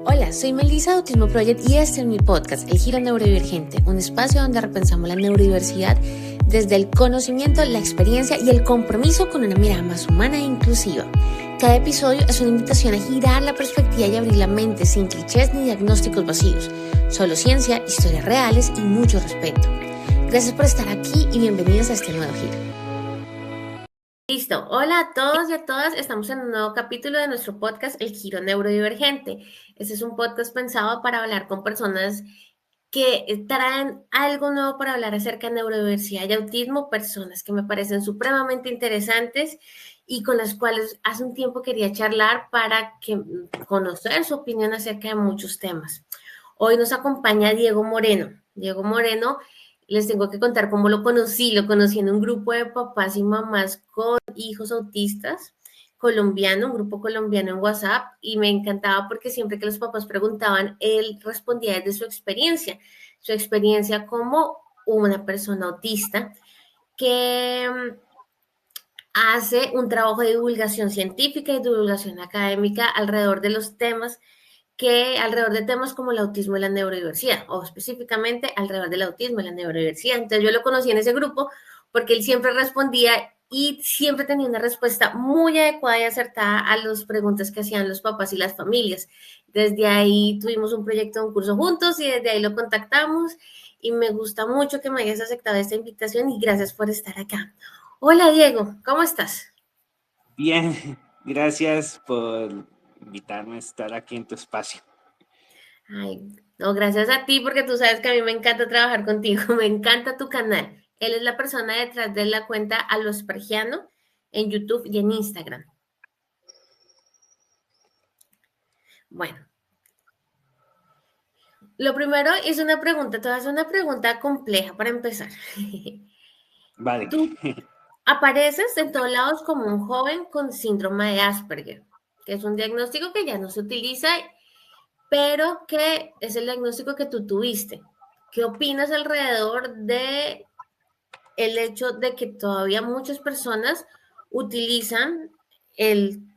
Hola, soy Melissa de Autismo Project y este es mi podcast, El Giro Neurodivergente, un espacio donde repensamos la neurodiversidad desde el conocimiento, la experiencia y el compromiso con una mirada más humana e inclusiva. Cada episodio es una invitación a girar la perspectiva y abrir la mente sin clichés ni diagnósticos vacíos. Solo ciencia, historias reales y mucho respeto. Gracias por estar aquí y bienvenidos a este nuevo giro. Listo, hola a todos y a todas, estamos en un nuevo capítulo de nuestro podcast El Giro Neurodivergente. Este es un podcast pensado para hablar con personas que traen algo nuevo para hablar acerca de neurodiversidad y autismo, personas que me parecen supremamente interesantes y con las cuales hace un tiempo quería charlar para conocer su opinión acerca de muchos temas. Hoy nos acompaña Diego Moreno. Diego Moreno, les tengo que contar cómo lo conocí. Lo conocí en un grupo de papás y mamás con hijos autistas colombiano, un grupo colombiano en WhatsApp, y me encantaba porque siempre que los papás preguntaban, él respondía desde su experiencia como una persona autista que hace un trabajo de divulgación científica y divulgación académica alrededor de temas como el autismo y la neurodiversidad, o específicamente alrededor del autismo y la neurodiversidad. Entonces yo lo conocí en ese grupo porque él siempre respondía y siempre tenía una respuesta muy adecuada y acertada a las preguntas que hacían los papás y las familias. Desde ahí tuvimos un proyecto, un curso juntos y desde ahí lo contactamos y me gusta mucho que me hayas aceptado esta invitación y gracias por estar acá. Hola Diego, ¿cómo estás? Bien, gracias por invitarme a estar aquí en tu espacio. Ay, no, gracias a ti porque tú sabes que a mí me encanta trabajar contigo, me encanta tu canal. Él es la persona detrás de la cuenta A lo Aspergiano en YouTube y en Instagram. Bueno, lo primero es una pregunta, te voy a hacer una pregunta compleja para empezar. Vale. Tú apareces en todos lados como un joven con síndrome de Asperger, que es un diagnóstico que ya no se utiliza, pero que es el diagnóstico que tú tuviste. ¿Qué opinas alrededor de el hecho de que todavía muchas personas utilizan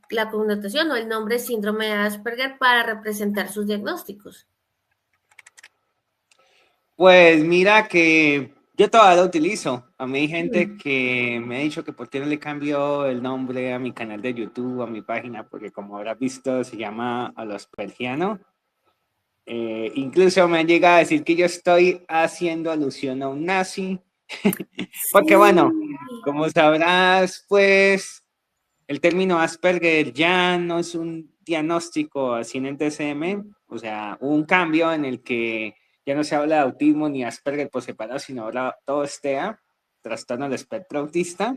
la connotación o el nombre síndrome de Asperger para representar sus diagnósticos? Pues mira que yo todavía lo utilizo. A mí hay gente Mm. que me ha dicho que por qué no le cambio el nombre a mi canal de YouTube, a mi página, porque como habrás visto se llama A lo Aspergiano. Incluso me han llegado a decir que yo estoy haciendo alusión a un nazi. Porque bueno, Sí. como sabrás, pues el término Asperger ya no es un diagnóstico así en el DSM, o sea, hubo un cambio en el que ya no se habla de autismo ni Asperger por separado, sino ahora todo es TEA, trastorno del espectro autista.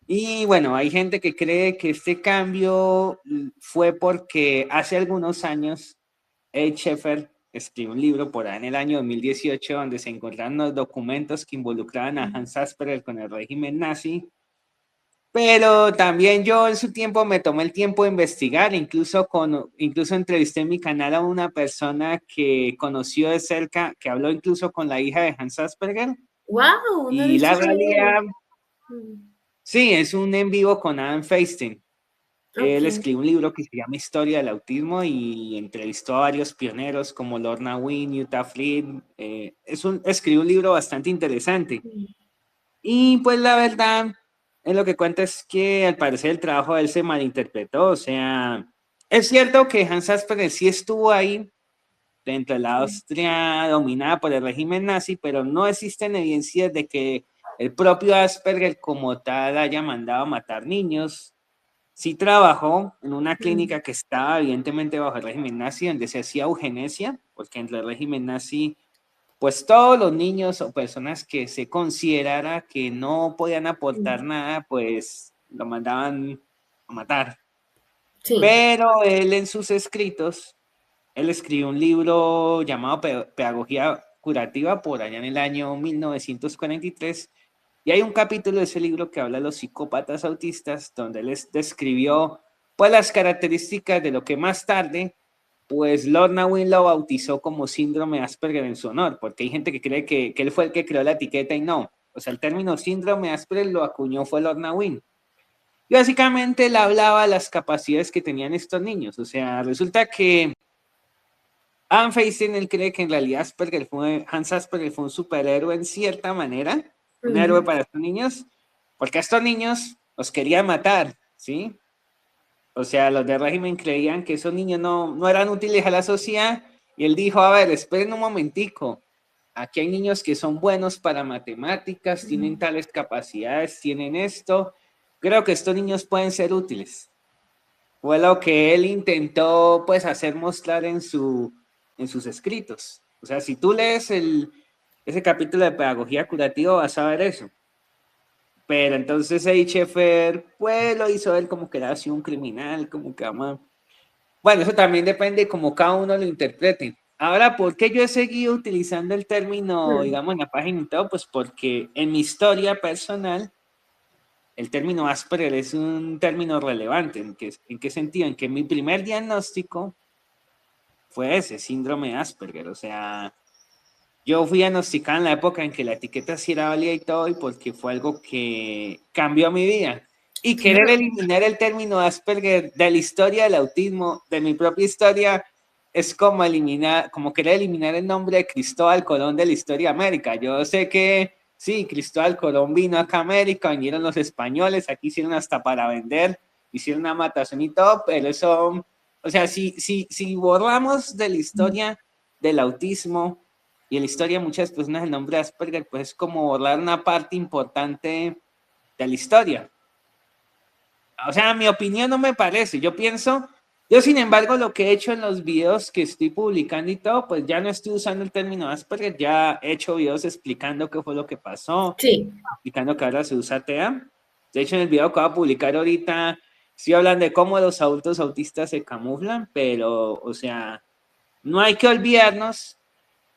Y bueno, hay gente que cree que este cambio fue porque hace algunos años Ed Sheffer escribió un libro por ahí en el año 2018 donde se encontraron los documentos que involucraban a Hans Asperger con el régimen nazi. Pero también yo en su tiempo me tomé el tiempo de investigar, incluso entrevisté en mi canal a una persona que conoció de cerca, que habló incluso con la hija de Hans Asperger. Wow, no he Y visto la ese video. realidad, Mm. sí, es un en vivo con Adam Feinstein. Ok. Él escribió un libro que se llama Historia del Autismo y entrevistó a varios pioneros como Lorna Wynne, Utah Flynn. Escribió un libro bastante interesante. Y pues la verdad, en lo que cuenta es que al parecer el trabajo de él se malinterpretó. O sea, es cierto que Hans Asperger sí estuvo ahí dentro de la Austria dominada por el régimen nazi, pero no existen evidencias de que el propio Asperger como tal haya mandado a matar niños. Sí trabajó en una clínica que estaba evidentemente bajo el régimen nazi, donde se hacía eugenesia, porque entre el régimen nazi pues todos los niños o personas que se considerara que no podían aportar nada, pues lo mandaban a matar. Sí. Pero él en sus escritos, él escribió un libro llamado Pedagogía Curativa por allá en el año 1943 y hay un capítulo de ese libro que habla de los psicópatas autistas, donde él describió pues las características de lo que más tarde pues Lorna Wynne lo bautizó como síndrome Asperger en su honor, porque hay gente que cree que él fue el que creó la etiqueta y no. O sea, el término síndrome Asperger lo acuñó fue Lorna Wynne. Y básicamente él hablaba de las capacidades que tenían estos niños. O sea, resulta que Adam Feinstein, él cree que en realidad Hans Asperger fue un superhéroe en cierta manera, un héroe para estos niños, porque a estos niños los quería matar, ¿sí? O sea, los del régimen creían que esos niños no eran útiles a la sociedad, y él dijo, a ver, esperen un momentico, aquí hay niños que son buenos para matemáticas, tienen tales capacidades, tienen esto, creo que estos niños pueden ser útiles. Fue lo que él intentó, pues, hacer mostrar en sus escritos. O sea, si tú lees ese capítulo de pedagogía curativa, vas a ver eso. Pero entonces Eichefer, pues, lo hizo él como que era así un criminal, como que ama. Bueno, eso también depende de cómo cada uno lo interprete. Ahora, ¿por qué yo he seguido utilizando el término, digamos, en la página y todo? Pues porque en mi historia personal, el término Asperger es un término relevante. ¿En qué sentido? En que mi primer diagnóstico fue ese, síndrome de Asperger. O sea, yo fui diagnosticado en la época en que la etiqueta sí era válida y todo, y porque fue algo que cambió mi vida. Y querer eliminar el término Asperger de la historia del autismo, de mi propia historia, es como querer eliminar el nombre de Cristóbal Colón de la historia de América. Yo sé que sí, Cristóbal Colón vino acá a América, vinieron los españoles, aquí hicieron hasta para vender, hicieron una matazón y todo, pero eso, o sea, si borramos de la historia del autismo y en la historia de muchas personas el nombre Asperger, pues es como borrar una parte importante de la historia. O sea, mi opinión no me parece. Yo sin embargo, lo que he hecho en los videos que estoy publicando y todo, pues ya no estoy usando el término Asperger, ya he hecho videos explicando qué fue lo que pasó, Sí. explicando que ahora se usa TEA. De hecho, en el video que voy a publicar ahorita, estoy hablando de cómo los adultos autistas se camuflan, pero, o sea, no hay que olvidarnos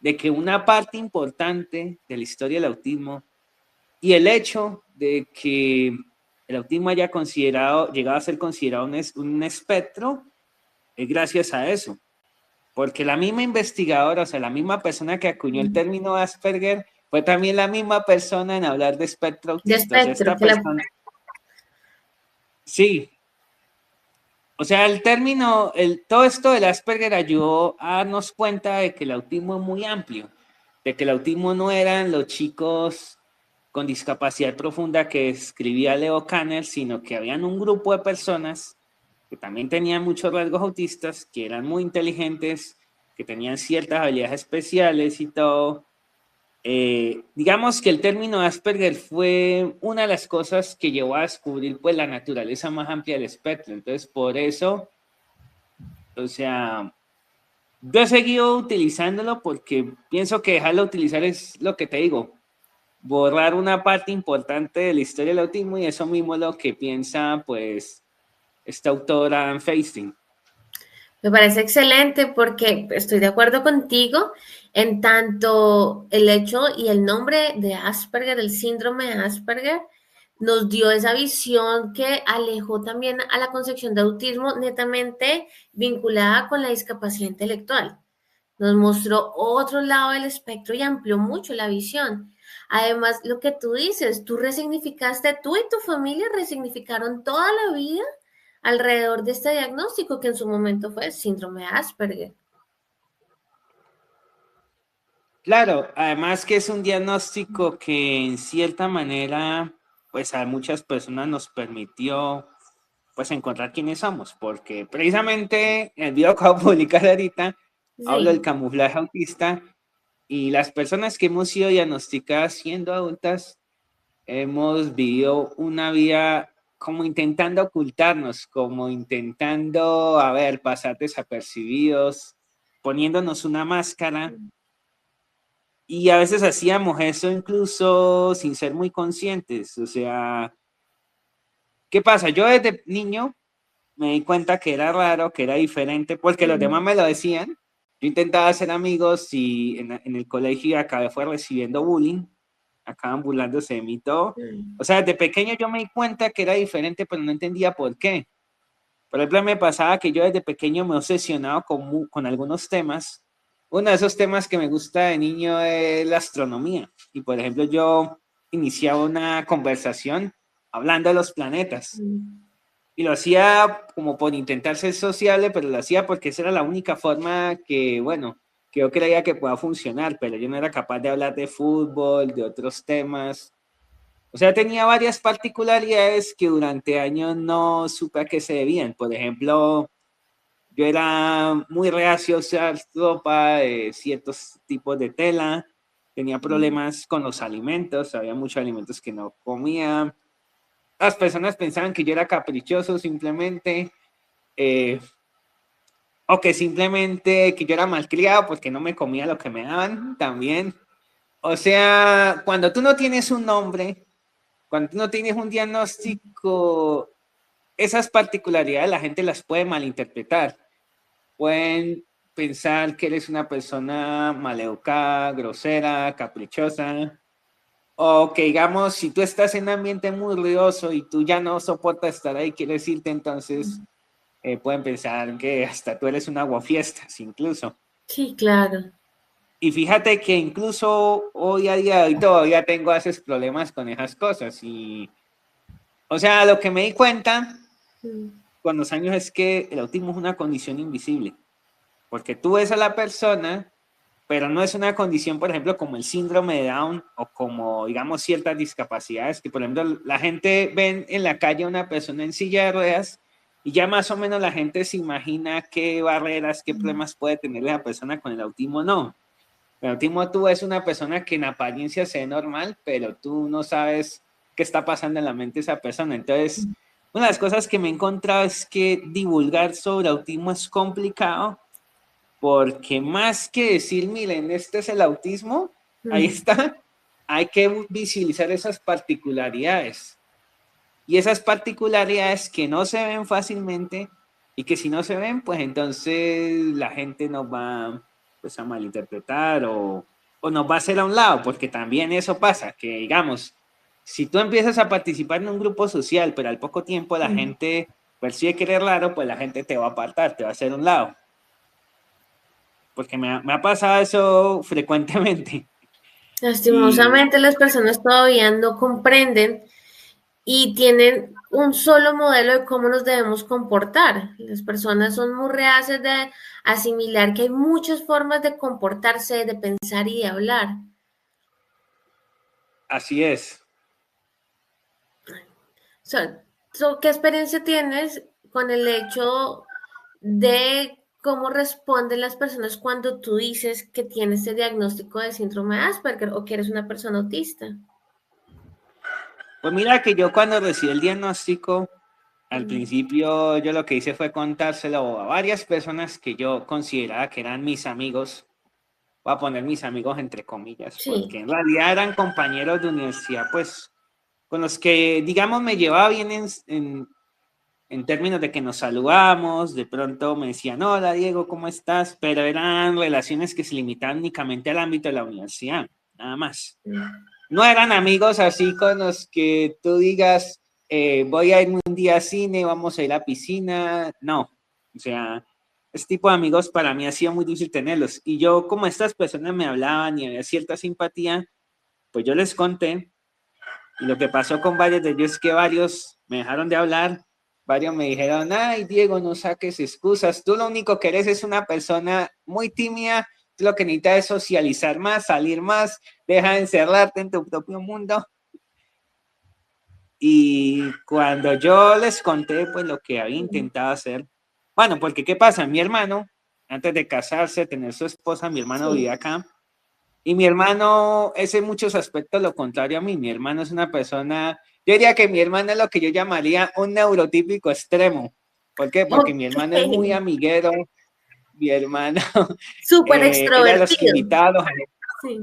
de que una parte importante de la historia del autismo y el hecho de que el autismo haya llegado a ser considerado un espectro, es gracias a eso. Porque la misma investigadora, o sea, la misma persona que acuñó el término Asperger, fue también la misma persona en hablar de espectro De autista. O sea, espectro, esta persona... Sí. O sea, el término, todo esto del Asperger ayudó a darnos cuenta de que el autismo es muy amplio, de que el autismo no eran los chicos con discapacidad profunda que escribía Leo Kanner, sino que habían un grupo de personas que también tenían muchos rasgos autistas, que eran muy inteligentes, que tenían ciertas habilidades especiales y todo. Digamos que el término Asperger fue una de las cosas que llevó a descubrir pues la naturaleza más amplia del espectro. Entonces, por eso, o sea, yo he seguido utilizándolo porque pienso que dejarlo utilizar es lo que te digo, borrar una parte importante de la historia del autismo, y eso mismo es lo que piensa pues esta autora Anne Feinstein. Me parece excelente porque estoy de acuerdo contigo en tanto el hecho y el nombre de Asperger, el síndrome de Asperger, nos dio esa visión que alejó también a la concepción de autismo netamente vinculada con la discapacidad intelectual. Nos mostró otro lado del espectro y amplió mucho la visión. Además, lo que tú dices, tú y tu familia resignificaron toda la vida alrededor de este diagnóstico que en su momento fue síndrome de Asperger. Claro, además que es un diagnóstico que en cierta manera pues a muchas personas nos permitió pues encontrar quiénes somos, porque precisamente en el video que voy a publicar ahorita hablo del Sí. camuflaje autista, y las personas que hemos sido diagnosticadas siendo adultas hemos vivido una vida como intentando ocultarnos, como intentando, a ver, pasar desapercibidos, poniéndonos una máscara, y a veces hacíamos eso incluso sin ser muy conscientes. O sea, ¿qué pasa? Yo desde niño me di cuenta que era raro, que era diferente, porque los demás me lo decían. Yo intentaba hacer amigos y en el colegio acabé fue recibiendo bullying, acaban burlándose de mí todo. O sea, desde pequeño yo me di cuenta que era diferente, pero no entendía por qué. Por ejemplo, me pasaba que yo desde pequeño me he obsesionado con algunos temas. Uno de esos temas que me gusta de niño es la astronomía. Y por ejemplo, yo iniciaba una conversación hablando de los planetas. Y lo hacía como por intentar ser sociable, pero lo hacía porque esa era la única forma que, bueno, que yo creía que pueda funcionar, pero yo no era capaz de hablar de fútbol, de otros temas. O sea, tenía varias particularidades que durante años no supe a qué se debían. Por ejemplo, yo era muy reacio a usar ropa de ciertos tipos de tela, tenía problemas con los alimentos, había muchos alimentos que no comía. Las personas pensaban que yo era caprichoso simplemente, o que simplemente que yo era malcriado porque no me comía lo que me daban también. O sea, cuando tú no tienes un nombre, cuando tú no tienes un diagnóstico, esas particularidades la gente las puede malinterpretar. Pueden pensar que eres una persona maleducada, grosera, caprichosa, o que digamos, si tú estás en un ambiente muy ruidoso y tú ya no soportas estar ahí, quieres irte, entonces pueden pensar que hasta tú eres un aguafiestas, incluso. Sí, claro. Y fíjate que incluso hoy a día de hoy todavía tengo esos problemas con esas cosas. Y, o sea, lo que me di cuenta con los años es que el autismo es una condición invisible. Porque tú ves a la persona, pero no es una condición, por ejemplo, como el síndrome de Down o como, digamos, ciertas discapacidades que, por ejemplo, la gente ve en la calle a una persona en silla de ruedas y ya más o menos la gente se imagina qué barreras, qué problemas puede tener la persona con el autismo. No. El autismo tú es una persona que en apariencia se ve normal, pero tú no sabes qué está pasando en la mente de esa persona. Entonces, una de las cosas que me he encontrado es que divulgar sobre autismo es complicado porque más que decir, miren, este es el autismo, ahí está, hay que visibilizar esas particularidades. Y esas particularidades que no se ven fácilmente y que si no se ven, pues entonces la gente nos va pues, a malinterpretar o nos va a hacer a un lado, porque también eso pasa, que digamos, si tú empiezas a participar en un grupo social, pero al poco tiempo la gente percibe que eres raro, pues la gente te va a apartar, te va a hacer a un lado. Porque me ha pasado eso frecuentemente. Y Lastimosamente las personas todavía no comprenden y tienen un solo modelo de cómo nos debemos comportar. Las personas son muy reacias de asimilar que hay muchas formas de comportarse, de pensar y de hablar. así es. ¿Qué experiencia tienes con el hecho de cómo responden las personas cuando tú dices que tienes el diagnóstico de síndrome de Asperger o que eres una persona autista? Pues mira que yo cuando recibí el diagnóstico, al principio yo lo que hice fue contárselo a varias personas que yo consideraba que eran mis amigos. Voy a poner mis amigos entre comillas, porque Sí. en realidad eran compañeros de universidad, pues con los que, digamos, me llevaba bien en términos de que nos saludamos, de pronto me decían, hola Diego, ¿cómo estás? Pero eran relaciones que se limitaban únicamente al ámbito de la universidad, nada más. No eran amigos así con los que tú digas, voy a ir un día a cine, vamos a ir a la piscina, no. O sea, este tipo de amigos para mí ha sido muy difícil tenerlos. Y yo, como estas personas me hablaban y había cierta simpatía, pues yo les conté. Y lo que pasó con varios de ellos es que varios me dejaron de hablar, varios me dijeron, ay Diego, no saques excusas, tú lo único que eres es una persona muy tímida, tú lo que necesitas es socializar más, salir más, deja de encerrarte en tu propio mundo. Y cuando yo les conté pues lo que había intentado hacer, bueno, porque ¿qué pasa? Mi hermano, antes de casarse, tener su esposa, mi hermano vivía acá. Y mi hermano es en muchos aspectos lo contrario a mí. Mi hermano es una persona, yo diría que mi hermano es lo que yo llamaría un neurotípico extremo. ¿Por qué? Porque mi hermano es muy Ok. amiguero, mi hermano Súper era de los que extrovertido. invitaba a los... Sí.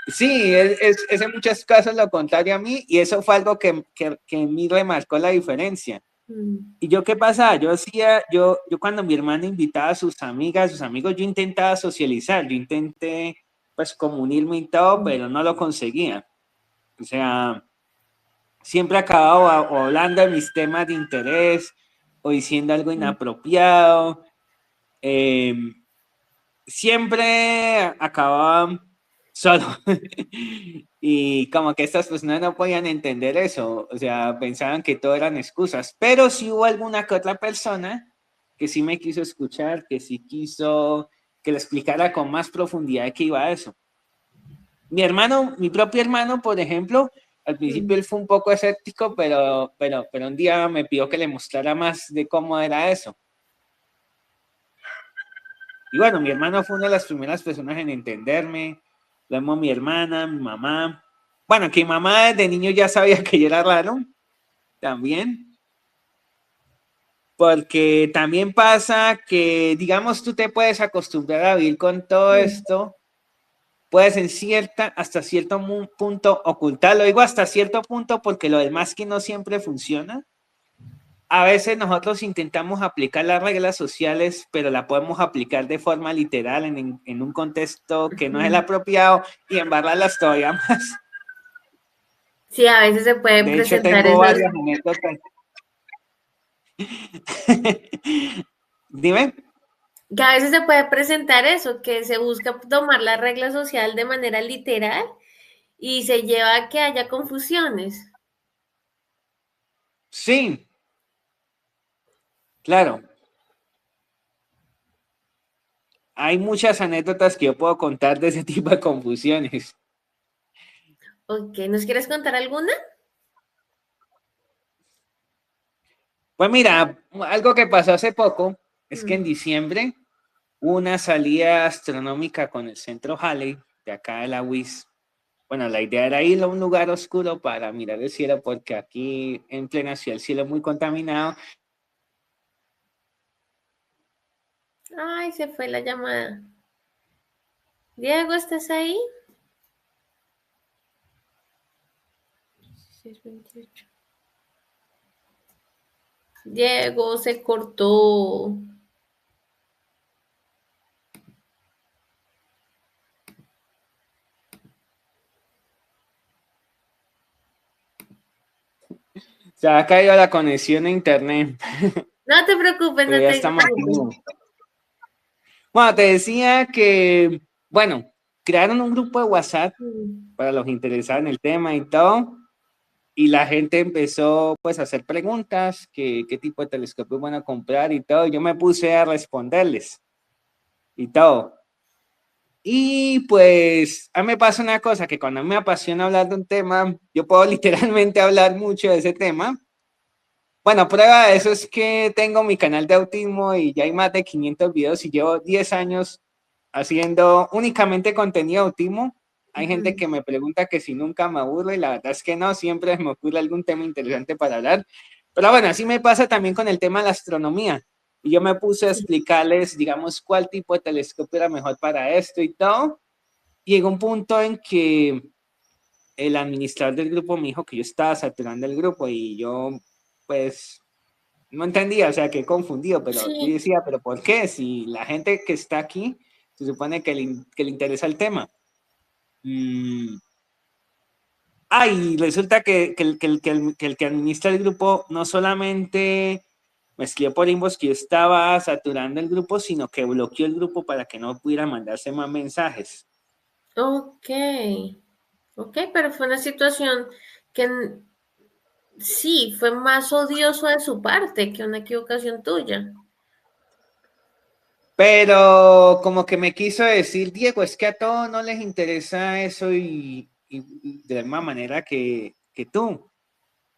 Sí, es en muchos casos lo contrario a mí y eso fue algo que en mí remarcó la diferencia. ¿Y yo qué pasaba? Yo cuando mi hermano invitaba a sus amigas, a sus amigos, yo intentaba socializar, yo intenté pues como unirme y todo, pero no lo conseguía. O sea, siempre acababa o hablando de mis temas de interés o diciendo algo inapropiado. Eh, siempre acababa solo. Y como que estas personas no podían entender eso, o sea, pensaban que todo eran excusas, pero sí hubo alguna que otra persona que sí me quiso escuchar, que sí quiso que le explicara con más profundidad de qué iba a eso. Mi propio hermano, por ejemplo, al principio él fue un poco escéptico, pero un día me pidió que le mostrara más de cómo era eso. Y bueno, mi hermano fue una de las primeras personas en entenderme. Luego mi hermana, mi mamá. Bueno, que mi mamá desde niño ya sabía que yo era raro, también. Porque también pasa que, digamos, tú te puedes acostumbrar a vivir con todo esto, puedes hasta cierto punto ocultarlo. Digo hasta cierto punto porque lo demás que no siempre funciona. A veces nosotros intentamos aplicar las reglas sociales, pero la podemos aplicar de forma literal en un contexto que no es el apropiado y embarrarlas todavía más. Sí, a veces se puede De hecho, presentar tengo esos, varias anécdotas. Dime. que a veces se puede presentar eso, que se busca tomar la regla social de manera literal y se lleva a que haya confusiones. Sí, claro. Hay muchas anécdotas que yo puedo contar de ese tipo de confusiones. Ok, ¿nos quieres contar alguna? Pues mira, algo que pasó hace poco es que en Mm. diciembre hubo una salida astronómica con el Centro Halley de acá de la UIS. Bueno, la idea era ir a un lugar oscuro para mirar el cielo porque aquí en plena ciudad el cielo es muy contaminado. Ay, se fue la llamada. Diego, ¿estás ahí? 6:28. Diego, se cortó. Se ha caído la conexión a internet, No te preocupes, pero no ya te estamos aquí. preocupes. Bueno, te decía que, bueno, crearon un grupo de WhatsApp Mm. para los interesados en el tema y todo, y la gente empezó pues a hacer preguntas, qué tipo de telescopio van a comprar y todo. Yo me puse a responderles y todo. Y pues a mí me pasa una cosa, que cuando me apasiona hablar de un tema, yo puedo literalmente hablar mucho de ese tema. Bueno, prueba de eso es que tengo mi canal de autismo y ya hay más de 500 videos y llevo 10 años haciendo únicamente contenido de autismo. Hay gente que me pregunta que si nunca me aburro y la verdad es que no, siempre me ocurre algún tema interesante para hablar. Pero bueno, así me pasa también con el tema de la astronomía. Y yo me puse a explicarles, digamos, cuál tipo de telescopio era mejor para esto y todo. Y llegó un punto en que el administrador del grupo me dijo que yo estaba saturando el grupo y yo, pues, no entendía, o sea, quedé confundido, pero yo Sí. decía, ¿pero por qué? Si la gente que está aquí se supone que le interesa el tema. Mm. Y resulta que el que administra el grupo no solamente me escribió por inbox que yo estaba saturando el grupo, sino que bloqueó el grupo para que no pudiera mandarse más mensajes. Ok, ok, pero fue una situación que sí, fue más odioso de su parte que una equivocación tuya. Pero como que me quiso decir, Diego, es que a todos no les interesa eso y de la misma manera que tú.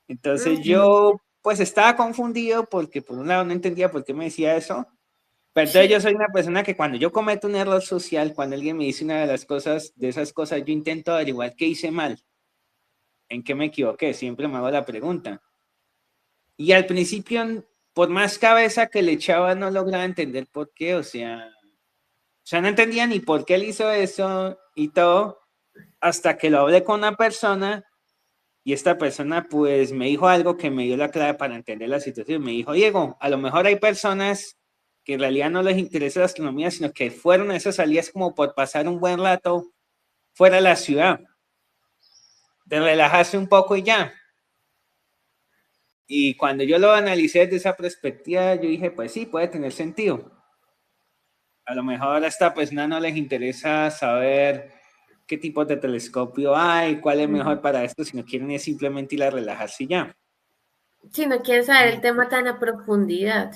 Entonces Ujú. yo pues estaba confundido porque por un lado no entendía por qué me decía eso, pero entonces yo Sí, soy una persona que cuando yo cometo un error social, cuando alguien me dice una de las cosas, de esas cosas, yo intento averiguar qué hice mal, en qué me equivoqué, siempre me hago la pregunta. Y al principio, por más cabeza que le echaba, no lograba entender por qué, o sea, no entendía ni por qué él hizo eso y todo, hasta que lo hablé con una persona y esta persona pues me dijo algo que me dio la clave para entender la situación. Me dijo, Diego, a lo mejor hay personas que en realidad no les interesa la astronomía, sino que fueron a esas salidas como por pasar un buen rato fuera de la ciudad, de relajarse un poco y ya. Y cuando yo lo analicé desde esa perspectiva, yo dije, pues sí, puede tener sentido. A lo mejor a esta persona no les interesa saber qué tipo de telescopio hay, cuál es ujú. mejor para esto, sino quieren es simplemente ir a relajarse y ya. Si no quieres saber el tema tan a profundidad.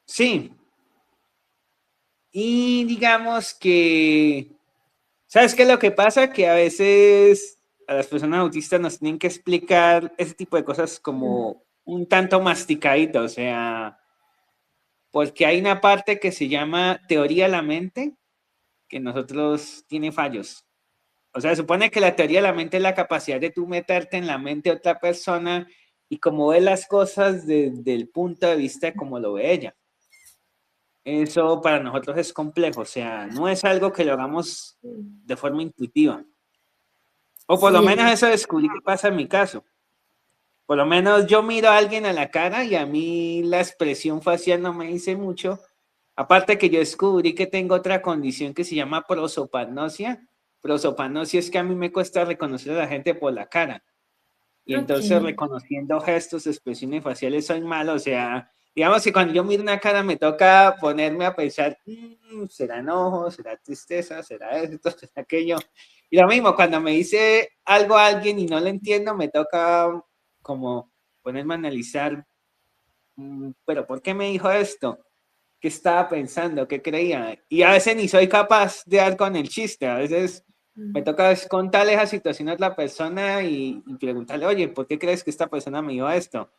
Sí, Y digamos que, ¿sabes qué es lo que pasa? Que a veces a las personas autistas nos tienen que explicar ese tipo de cosas como un tanto masticadito, o sea, porque hay una parte que se llama teoría de la mente que nosotros tiene fallos. O sea, supone que la teoría de la mente es la capacidad de tú meterte en la mente de otra persona y cómo ve las cosas desde el punto de vista de cómo lo ve ella. Eso para nosotros es complejo, o sea, no es algo que lo hagamos de forma intuitiva. O por lo Sí, menos eso descubrí que pasa en mi caso. Por lo menos yo miro a alguien a la cara y a mí la expresión facial no me dice mucho. Aparte que yo descubrí que tengo otra condición que se llama prosopagnosia. Prosopagnosia es que a mí me cuesta reconocer a la gente por la cara. Y ok. entonces reconociendo gestos, expresiones faciales soy malo. O sea, digamos que cuando yo miro una cara me toca ponerme a pensar, ¿será enojo? ¿Será tristeza? ¿Será esto? ¿Será aquello? Y lo mismo, cuando me dice algo a alguien y no lo entiendo, me toca como ponerme a analizar, pero ¿por qué me dijo esto? ¿Qué estaba pensando? ¿Qué creía? Y a veces ni soy capaz de dar con el chiste. A veces me toca contarle esa situación a otra persona y preguntarle, oye, ¿por qué crees que esta persona me dijo esto?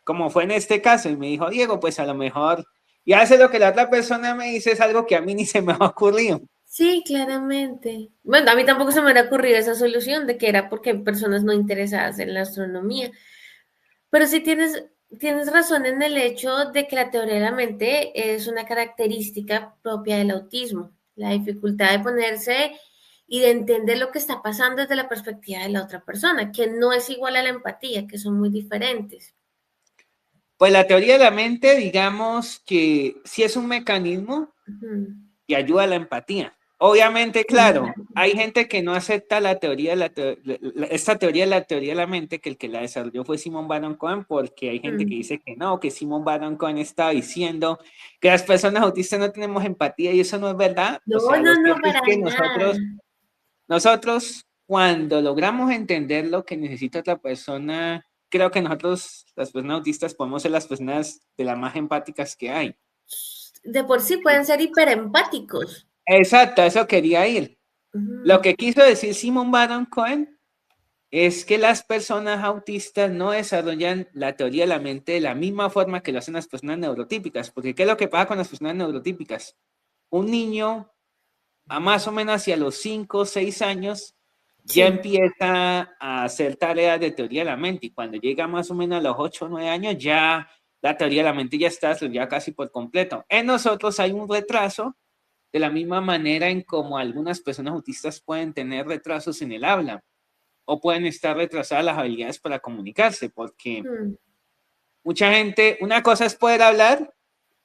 Como fue en este caso, y me dijo, Diego, pues a lo mejor, y a veces lo que la otra persona me dice es algo que a mí ni se me ha ocurrido. Sí, claramente. Bueno, a mí tampoco se me hubiera ocurrido esa solución de que era porque hay personas no interesadas en la astronomía. Pero sí tienes razón en el hecho de que la teoría de la mente es una característica propia del autismo, la dificultad de ponerse y de entender lo que está pasando desde la perspectiva de la otra persona, que no es igual a la empatía, que son muy diferentes. Pues la teoría de la mente, digamos que sí es un mecanismo Ujú. y ayuda a la empatía. Obviamente, claro, Claro. hay gente que no acepta la teoría de esta teoría de la teoría de la mente, que el que la desarrolló fue Simon Baron Cohen, porque hay gente que Mm. dice que no, que Simon Baron Cohen estaba diciendo que las personas autistas no tenemos empatía y eso no es verdad. O No, sea, lo no, no, cierto es para que nada. nosotros cuando logramos entender lo que necesita otra persona, creo que nosotros, las personas autistas, podemos ser las personas de las más empáticas que hay. De por sí pueden ser hiperempáticos. Exacto, a eso quería ir. Lo Ujú. que quiso decir Simon Baron Cohen es que las personas autistas no desarrollan la teoría de la mente de la misma forma que lo hacen las personas neurotípicas, porque ¿qué es lo que pasa con las personas neurotípicas? Un niño a más o menos hacia los 5 o 6 años ya Sí. empieza a hacer tareas de teoría de la mente y cuando llega más o menos a los 8 o 9 años ya la teoría de la mente ya está ya casi por completo. En nosotros hay un retraso de la misma manera en como algunas personas autistas pueden tener retrasos en el habla o pueden estar retrasadas las habilidades para comunicarse, porque Mm. mucha gente, una cosa es poder hablar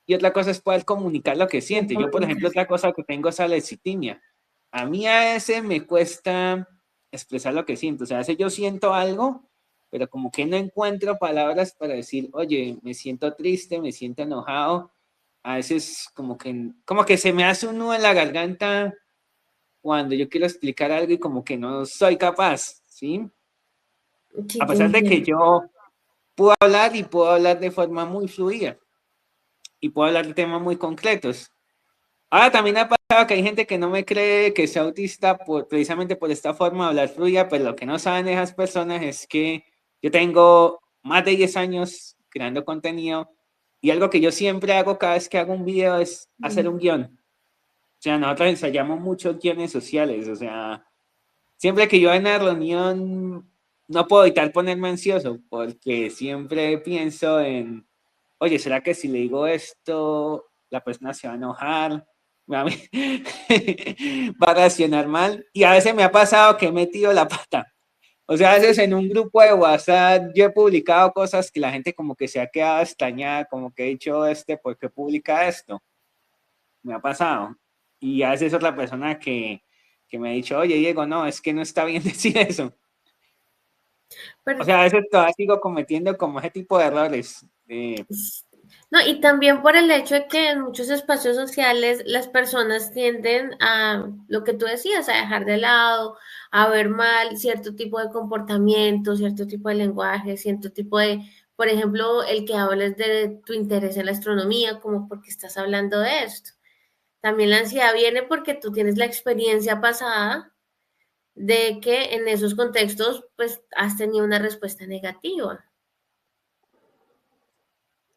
y otra cosa es poder comunicar lo que La siente. Yo, por ejemplo, comunicación. otra cosa que tengo es alexithymia. A mí a ese me cuesta expresar lo que siento. O sea, a veces yo siento algo, pero como que no encuentro palabras para decir, oye, me siento triste, me siento enojado. A veces como que se me hace un nudo en la garganta cuando yo quiero explicar algo y como que no soy capaz, ¿sí? Sí, A te pesar de que entiendo. yo puedo hablar y puedo hablar de forma muy fluida y puedo hablar de temas muy concretos. Ahora también ha pasado que hay gente que no me cree que sea autista precisamente por esta forma de hablar fluida, pero lo que no saben esas personas es que yo tengo más de 10 años creando contenido y algo que yo siempre hago cada vez que hago un video es hacer un Mm. guión. O sea, nosotros ensayamos muchos guiones sociales, o sea, siempre que yo en la reunión no puedo evitar ponerme ansioso porque siempre pienso en, oye, ¿será que si le digo esto, la persona se va a enojar? Va a, va a reaccionar mal. Y a veces me ha pasado que he metido la pata. O sea, a veces en un grupo de WhatsApp yo he publicado cosas que la gente como que se ha quedado extrañada, como que he dicho, ¿por qué publica esto? Me ha pasado. Y a veces otra persona que me ha dicho, oye, Diego, no, es que no está bien decir eso. O Pero sea, a veces todavía sigo cometiendo como ese tipo de errores. no, y también por el hecho de que en muchos espacios sociales las personas tienden a, lo que tú decías, a dejar de lado, a ver mal cierto tipo de comportamiento, cierto tipo de lenguaje, cierto tipo de, por ejemplo, el que hables de tu interés en la astronomía, como porque estás hablando de esto. También la ansiedad viene porque tú tienes la experiencia pasada de que en esos contextos pues has tenido una respuesta negativa.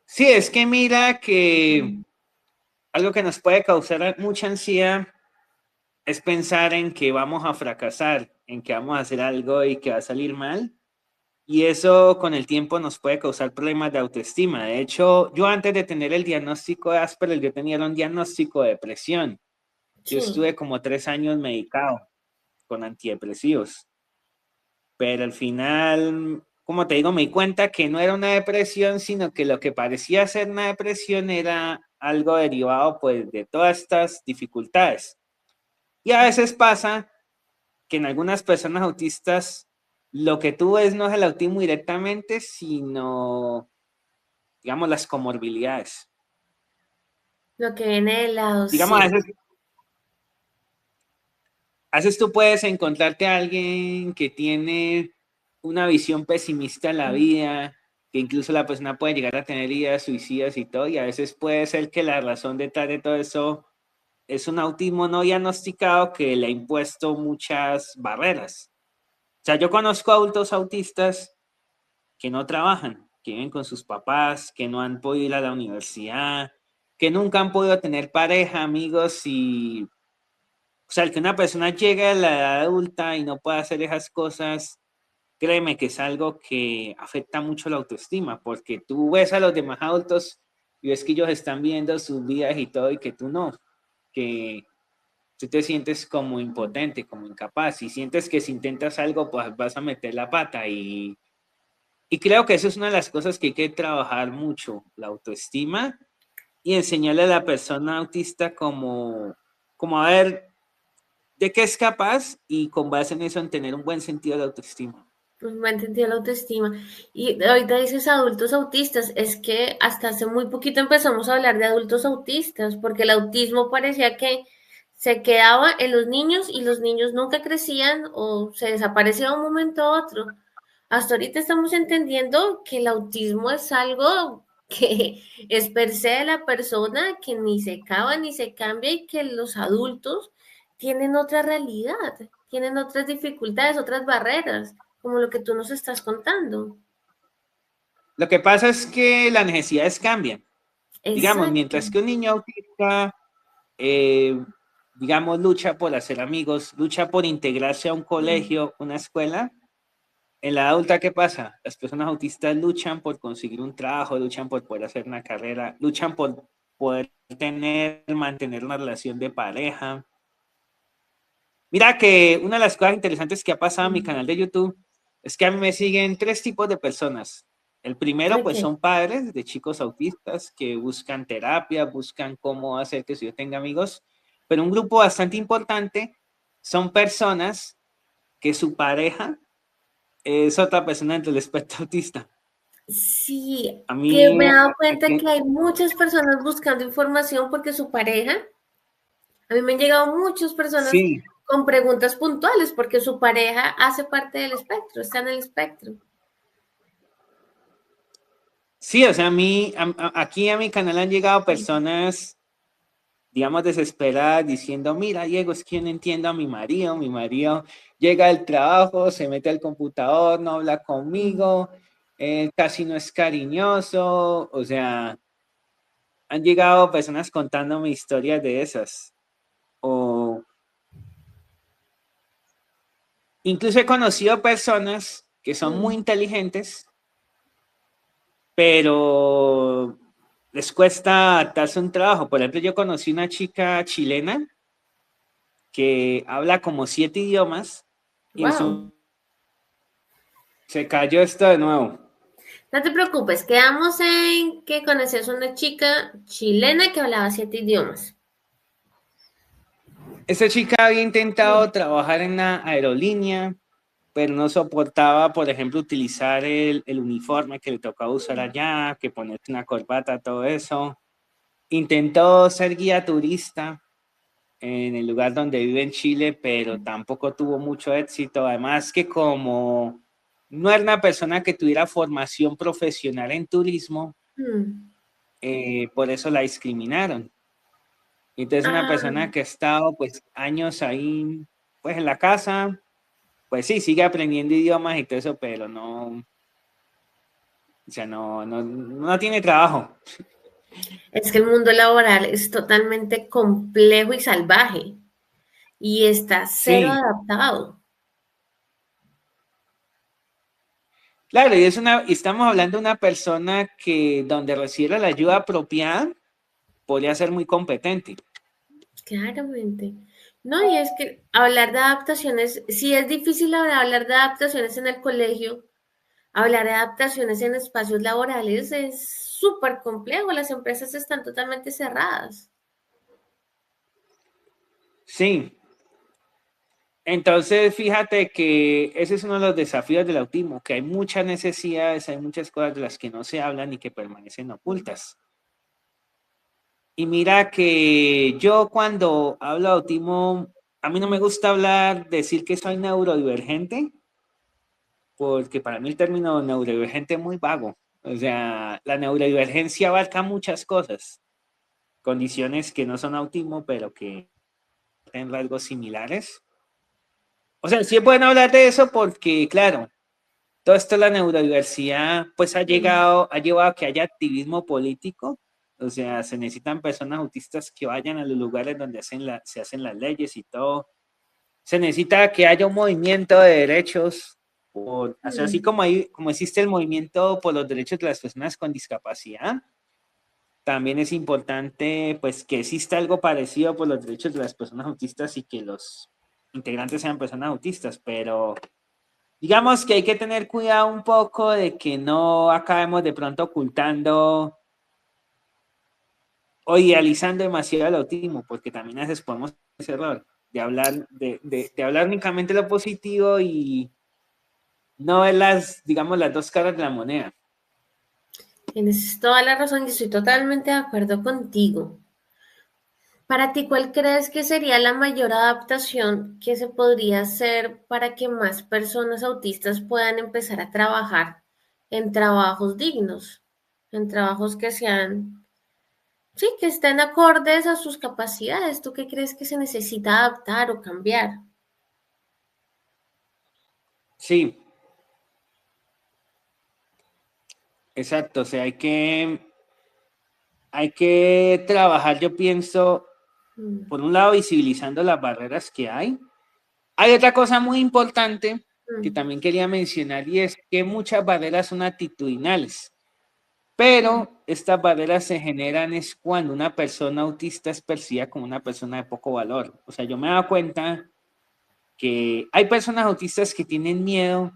Sí, es que mira que algo que nos puede causar mucha ansiedad es pensar en que vamos a fracasar, en que vamos a hacer algo y que va a salir mal. Y eso con el tiempo nos puede causar problemas de autoestima. De hecho, yo antes de tener el diagnóstico de Asperger, yo tenía un diagnóstico de depresión. Yo Sí, estuve como 3 años medicado con antidepresivos, pero al final, como te digo, me di cuenta que no era una depresión, sino que lo que parecía ser una depresión era algo derivado pues de todas estas dificultades. Y a veces pasa que en algunas personas autistas lo que tú ves no es el autismo directamente, sino, digamos, las comorbilidades. lo que viene del lado, Digamos, sí. a veces tú puedes encontrarte a alguien que tiene una visión pesimista en la vida, que incluso la persona puede llegar a tener ideas suicidas y todo, y a veces puede ser que la razón detrás de todo eso es un autismo no diagnosticado que le ha impuesto muchas barreras. O sea, yo conozco adultos autistas que no trabajan, que viven con sus papás, que no han podido ir a la universidad, que nunca han podido tener pareja, amigos y, o sea, el que una persona llegue a la edad adulta y no pueda hacer esas cosas, créeme que es algo que afecta mucho la autoestima, porque tú ves a los demás adultos y ves que ellos están viendo sus vidas y todo y que tú no, que tú te sientes como impotente, como incapaz y sientes que si intentas algo, pues vas a meter la pata y creo que eso es una de las cosas que hay que trabajar mucho, la autoestima y enseñarle a la persona autista como a ver de qué es capaz y con base en eso en tener un buen sentido de autoestima. Pues me ha entendido la autoestima. Y ahorita dices adultos autistas, es que hasta hace muy poquito empezamos a hablar de adultos autistas, porque el autismo parecía que se quedaba en los niños y los niños nunca crecían o se desaparecía de un momento a otro. Hasta ahorita estamos entendiendo que el autismo es algo que es per se de la persona, que ni se acaba ni se cambia y que los adultos tienen otra realidad, tienen otras dificultades, otras barreras como lo que tú nos estás contando. Lo que pasa es que las necesidades cambian. Digamos, Exacto. mientras que un niño autista, eh, digamos, lucha por hacer amigos, lucha por integrarse a un colegio, una escuela, en la adulta, ¿qué pasa? Las personas autistas luchan por conseguir un trabajo, luchan por poder hacer una carrera, luchan por poder mantener una relación de pareja. Mira que una de las cosas interesantes que ha pasado en mi canal de YouTube es que a mí me siguen 3 tipos de personas. El primero, Ok. pues son padres de chicos autistas que buscan terapia, buscan cómo hacer que su hijo tenga amigos, pero un grupo bastante importante son personas que su pareja es otra persona dentro del espectro autista. Sí, A que me he mí, dado cuenta aquí, que hay muchas personas buscando información porque su pareja, a mí me han llegado muchas personas sí, con preguntas puntuales porque su pareja hace parte del espectro, está en el espectro. sí, o sea, aquí a mi canal han llegado Sí. personas, digamos, desesperadas diciendo, mira, Diego, es que yo no entiendo a mi marido llega al trabajo, se mete al computador, no habla conmigo, casi no es cariñoso, o sea, han llegado personas contándome historias de esas, o incluso he conocido personas que son muy Mm. inteligentes, pero les cuesta adaptarse a un trabajo. Por ejemplo, yo conocí una chica chilena que habla como 7 idiomas y Wow. se cayó esto de nuevo. No te preocupes, quedamos en que conoces a una chica chilena que hablaba 7 idiomas. Esta chica había Mm. intentado trabajar en una aerolínea, pero no soportaba, por ejemplo, utilizar el uniforme que le tocaba usar allá, que ponerse una corbata, todo eso. Intentó ser guía turista en el lugar donde vive en Chile, pero tampoco tuvo mucho éxito. Además que como no era una persona que tuviera formación profesional en turismo, Mm. por eso la discriminaron. Y entonces una Ah, persona que ha estado pues años ahí, pues en la casa, pues sí, sigue aprendiendo idiomas y todo eso, pero no, o sea, no tiene trabajo. es que el mundo laboral es totalmente complejo y salvaje y está cero Sí, adaptado. claro, y estamos hablando de una persona que donde recibe la ayuda apropiada, podría ser muy competente. Claramente. No, y es que hablar de adaptaciones, si es difícil hablar de adaptaciones en el colegio, hablar de adaptaciones en espacios laborales es súper complejo. Las empresas están totalmente cerradas. Sí, entonces fíjate que ese es uno de los desafíos del autismo, que hay muchas necesidades, hay muchas cosas de las que no se hablan y que permanecen ocultas. Y mira que yo cuando hablo de autismo, a mí no me gusta hablar, decir que soy neurodivergente, porque para mí el término neurodivergente es muy vago. O sea, la neurodivergencia abarca muchas cosas, condiciones que no son autismo, pero que tienen rasgos similares. O sea, sí es bueno hablar de eso porque, claro, todo esto de la neurodiversidad, pues ha llevado a que haya activismo político. O sea, se necesitan personas autistas que vayan a los lugares donde se hacen las leyes y todo. Se necesita que haya un movimiento de derechos, o sea, así como, como existe el movimiento por los derechos de las personas con discapacidad, también es importante pues que exista algo parecido por los derechos de las personas autistas y que los integrantes sean personas autistas, pero digamos que hay que tener cuidado un poco de que no acabemos de pronto ocultando o idealizando demasiado el autismo, porque también a veces podemos hacer ese error de hablar, de hablar únicamente lo positivo y no ver las, digamos, las dos caras de la moneda. Tienes toda la razón y estoy totalmente de acuerdo contigo. Para ti, ¿cuál crees que sería la mayor adaptación que se podría hacer para que más personas autistas puedan empezar a trabajar en trabajos dignos, en trabajos que sean, sí, que estén acordes a sus capacidades? ¿Tú qué crees que se necesita adaptar o cambiar? Sí, exacto, o sea, hay que trabajar, yo pienso, Mm, por un lado, visibilizando las barreras que hay. Hay otra cosa muy importante que mm, también quería mencionar y es que muchas barreras son actitudinales, mm, pero estas barreras se generan es cuando una persona autista es percibida como una persona de poco valor. O sea, yo me he dado cuenta que hay personas autistas que tienen miedo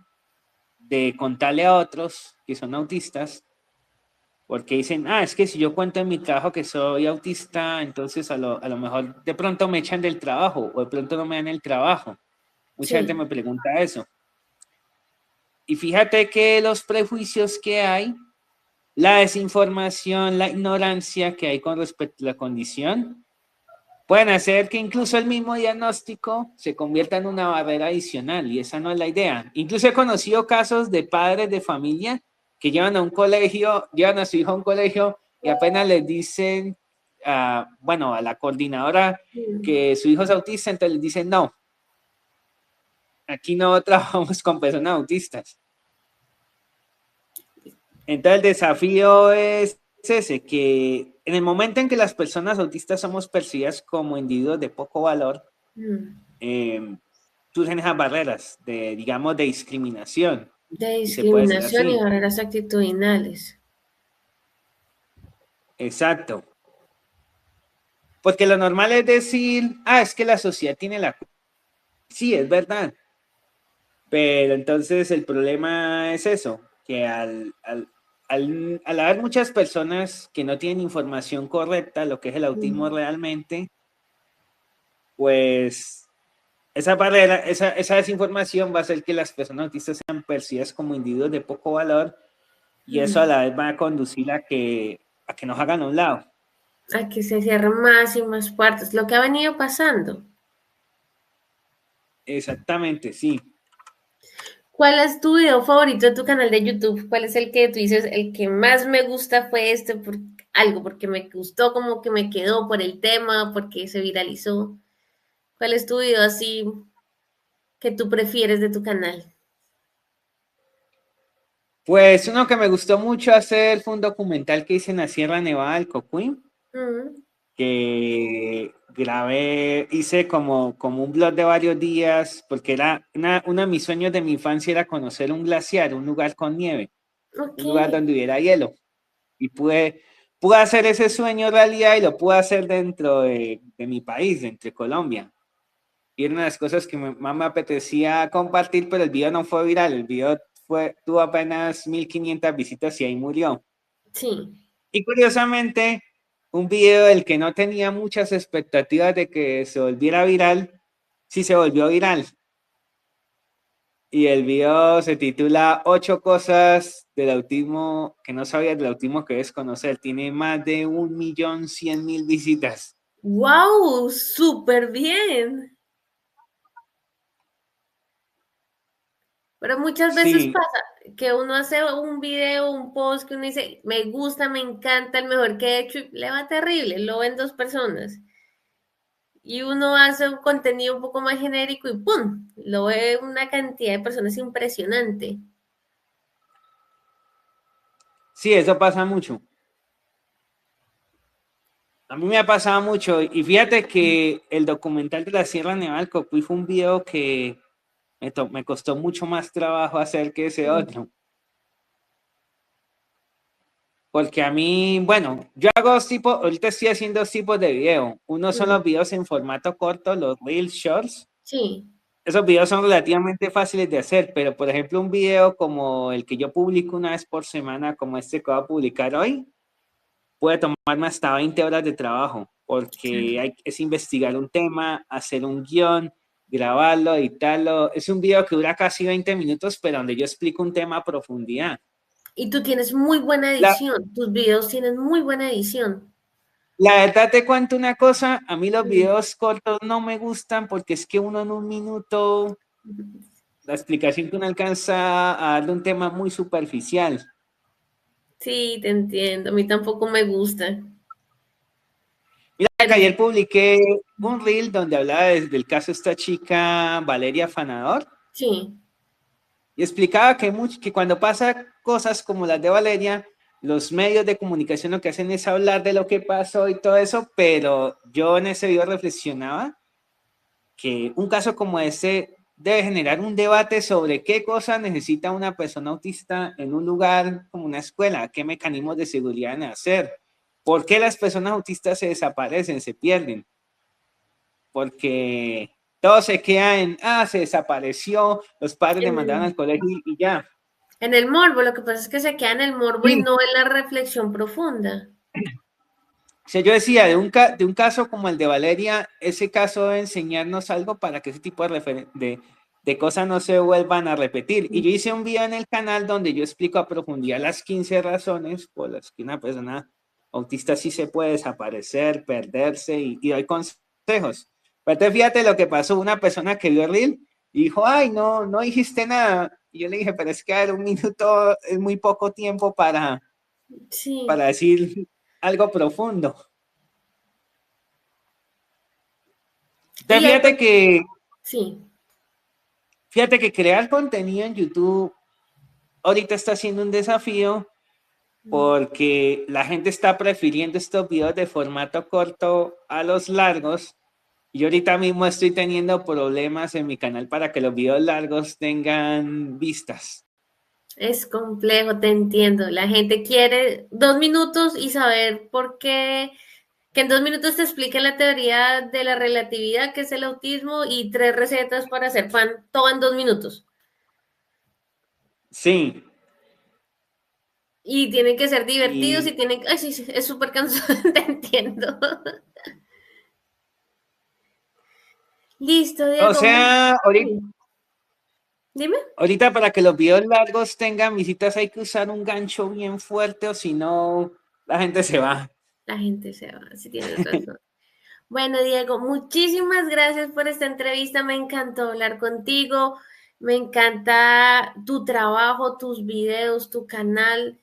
de contarle a otros que son autistas porque dicen, ah, es que si yo cuento en mi trabajo que soy autista, entonces a lo mejor de pronto me echan del trabajo o de pronto no me dan el trabajo. Mucha gente sí, me pregunta eso. Y fíjate que los prejuicios que hay, la desinformación, la ignorancia que hay con respecto a la condición, pueden hacer que incluso el mismo diagnóstico se convierta en una barrera adicional y esa no es la idea. Incluso he conocido casos de padres de familia que llevan a un colegio, llevan a su hijo a un colegio y apenas les dicen, bueno, a la coordinadora mm, que su hijo es autista, entonces les dicen, no, aquí no trabajamos con personas autistas. Entonces el desafío es ese, que en el momento en que las personas autistas somos percibidas como individuos de poco valor, mm. eh, surgen esas barreras de, digamos, de discriminación, De y se puede decir discriminación y así. barreras actitudinales. Exacto. Porque lo normal es decir, ah, es que la sociedad tiene la culpa. Sí, es verdad. Pero entonces el problema es eso, que al haber muchas personas que no tienen información correcta, lo que es el autismo Mm, realmente, pues esa barrera, esa desinformación va a hacer que las personas autistas sean percibidas como individuos de poco valor y eso a mm. la vez va a conducir a que nos hagan a un lado. A que se cierren más y más puertas, lo que ha venido pasando. Exactamente, sí. ¿Cuál es tu video favorito de tu canal de YouTube? ¿Cuál es el que tú dices, el que más me gusta fue este? algo, porque me gustó, como que me quedó por el tema, porque se viralizó. ¿Cuál es tu video así que tú prefieres de tu canal? Pues uno que me gustó mucho hacer fue un documental que hice en la Sierra Nevada del Cocuy, Mm, que grabé, hice como un blog de varios días, porque era uno de mis sueños de mi infancia era conocer un glaciar, un lugar con nieve, ok, un lugar donde hubiera hielo. Y pude hacer ese sueño realidad y lo pude hacer dentro de mi país, dentro de Colombia. Y era una de las cosas que más me apetecía compartir, pero el video no fue viral, el video tuvo apenas 1.500 visitas y ahí murió. sí. Y curiosamente, un video del que no tenía muchas expectativas de que se volviera viral, sí se volvió viral. Y el video se titula 8 cosas del autismo que no sabías del autismo que debes conocer. Tiene más de 1.100.000 visitas. ¡Wow! ¡Súper bien! Pero muchas veces Sí, pasa que uno hace un video, un post que uno dice, me gusta, me encanta, el mejor que he hecho, y le va terrible, lo ven 2 personas. Y uno hace un contenido un poco más genérico y ¡pum! Lo ve una cantidad de personas impresionante. sí, eso pasa mucho. A mí me ha pasado mucho. Y fíjate que el documental de la Sierra Nevada del Cocuy fue un video que me costó mucho más trabajo hacer que ese otro. Porque a mí, bueno, yo hago ahorita estoy haciendo 2 tipos de video. Uno son Mm, los videos en formato corto, los Reels Shorts. sí, Esos videos son relativamente fáciles de hacer, pero por ejemplo un video como el que yo publico una vez por semana, como este que voy a publicar hoy, puede tomarme hasta 20 horas de trabajo, porque es investigar un tema, hacer un guión, grabarlo, editarlo. Es un video que dura casi 20 minutos, pero donde yo explico un tema a profundidad. y tú tienes muy buena La, edición, tus videos tienen muy buena edición. La verdad te cuento una cosa, a mí los Mm. videos cortos no me gustan porque es que uno en un minuto, la explicación que uno alcanza a darle un tema muy superficial. Sí, te entiendo, a mí tampoco me gusta. Mira que Pero ayer publiqué un reel donde hablaba del caso de esta chica Valeria Fanador sí, y explicaba que cuando pasa cosas como las de Valeria, los medios de comunicación lo que hacen es hablar de lo que pasó y todo eso, pero yo en ese video reflexionaba que un caso como ese debe generar un debate sobre qué cosas necesita una persona autista en un lugar como una escuela, qué mecanismos de seguridad deben hacer, por qué las personas autistas se desaparecen, se pierden, porque todo se queda en, se desapareció, los padres le mandaron en, al colegio y ya. en el morbo, lo que pasa es que se queda en el morbo y Sí, no en la reflexión profunda. o sea, yo decía, de un caso como el de Valeria, ese caso debe enseñarnos algo para que ese tipo de cosas no se vuelvan a repetir. Y yo hice un video en el canal donde yo explico a profundidad las 15 razones por las que una persona autista sí se puede desaparecer, perderse y doy consejos. Pero entonces fíjate lo que pasó, una persona que vio el reel y dijo, ay, no, no dijiste nada. Y yo le dije, pero es que a ver, un minuto es muy poco tiempo para Sí, decir algo profundo. y Entonces, hay, sí, fíjate que crear contenido en YouTube ahorita está siendo un desafío porque la gente está prefiriendo estos videos de formato corto a los largos. Y ahorita mismo estoy teniendo problemas en mi canal para que los videos largos tengan vistas. es complejo, te entiendo. La gente quiere 2 minutos y saber por qué, que en 2 minutos te expliquen la teoría de la relatividad, que es el autismo, y 3 recetas para hacer pan, todo en 2 minutos. Sí, Y tienen que ser divertidos y y tienen, ay, sí, sí, es súper cansado, te entiendo. Listo, o Diego. sea, ahorita, Sí. Dime. ahorita para que los videos largos tengan visitas hay que usar un gancho bien fuerte o si no, la gente se va. La gente se va, si tienes razón. Bueno, Diego, muchísimas gracias por esta entrevista. Me encantó hablar contigo. Me encanta tu trabajo, tus videos, tu canal.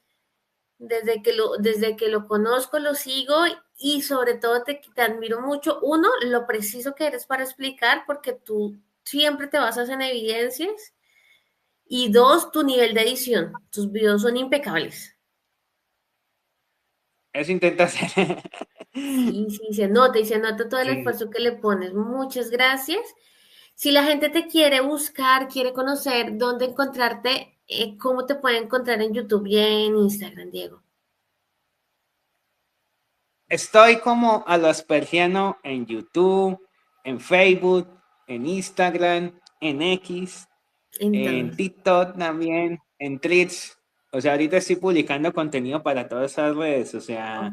desde que lo conozco, lo sigo y sobre todo te admiro mucho. Uno, lo preciso que eres para explicar, porque tú siempre te basas en evidencias. Y dos, tu nivel de edición. Tus videos son impecables. Eso intento hacer. Sí, sí, se nota y se nota todo el Sí. esfuerzo que le pones. Muchas gracias. Si la gente te quiere buscar, quiere conocer dónde encontrarte, ¿cómo te puede encontrar en YouTube y en Instagram, Diego? Estoy como a los Aspergiano en YouTube, en Facebook, en Instagram, en X, en Entonces, TikTok también, en Threads. O sea, ahorita estoy publicando contenido para todas esas redes. O sea,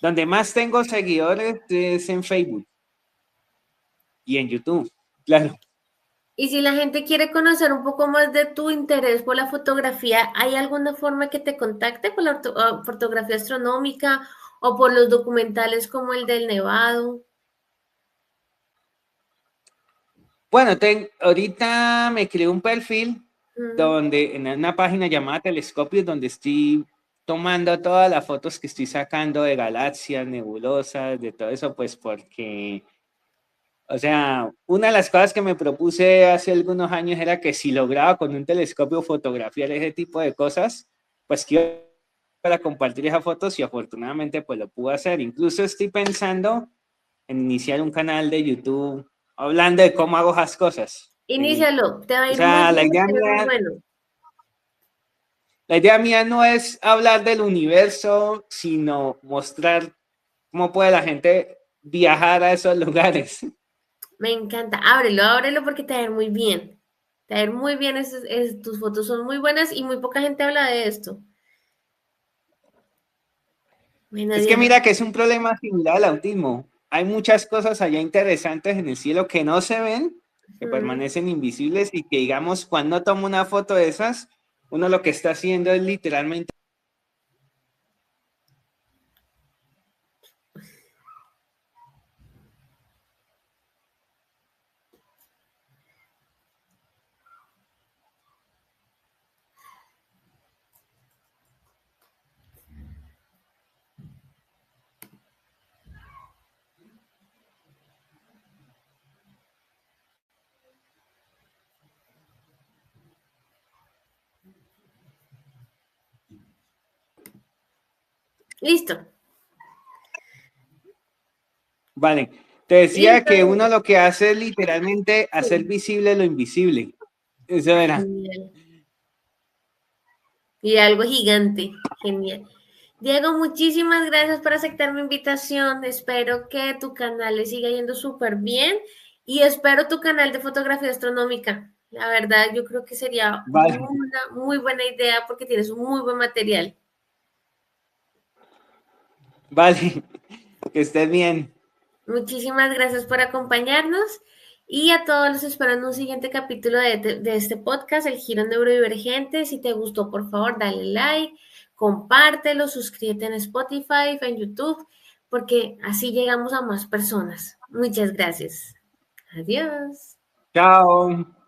donde más tengo seguidores es en Facebook y en YouTube. Claro. y si la gente quiere conocer un poco más de tu interés por la fotografía, ¿hay alguna forma que te contacte por la fotografía astronómica o por los documentales como el del Nevado? Bueno, ahorita me creé un perfil Mm. donde en una página llamada Telescopios, donde estoy tomando todas las fotos que estoy sacando de galaxias, nebulosas, de todo eso, pues porque, o sea, una de las cosas que me propuse hace algunos años era que si lograba con un telescopio fotografiar ese tipo de cosas, pues que iba para compartir esas fotos y afortunadamente pues lo pude hacer. Incluso estoy pensando en iniciar un canal de YouTube hablando de cómo hago esas cosas. Sí. Inícialo, te va a O ir muy sea, bien porque eres muy bueno. la idea mía no es hablar del universo, sino mostrar cómo puede la gente viajar a esos lugares. Me encanta. Ábrelo, ábrelo porque te va a ir muy bien. Te va a ir muy bien. Tus fotos son muy buenas y muy poca gente habla de esto. Bueno, Es que Diego. mira que es un problema similar al autismo. Hay muchas cosas allá interesantes en el cielo que no se ven, que Mm. permanecen invisibles y que digamos, cuando tomo una foto de esas, uno lo que está haciendo es literalmente. Listo. Vale, te decía Listo, que uno Diego. lo que hace es literalmente hacer Sí. visible lo invisible. Eso era. Genial. Y algo gigante. Genial. Diego, muchísimas gracias por aceptar mi invitación. Espero que tu canal le siga yendo súper bien y espero tu canal de fotografía astronómica. La verdad, yo creo que sería Vale, una muy buena idea porque tienes un muy buen material. vale, que estés bien. Muchísimas gracias por acompañarnos y a todos los espero en un siguiente capítulo de este podcast, El Giro Neurodivergente. Si te gustó, por favor, dale like, compártelo, suscríbete en Spotify, en YouTube, porque así llegamos a más personas. Muchas gracias. Adiós. Chao.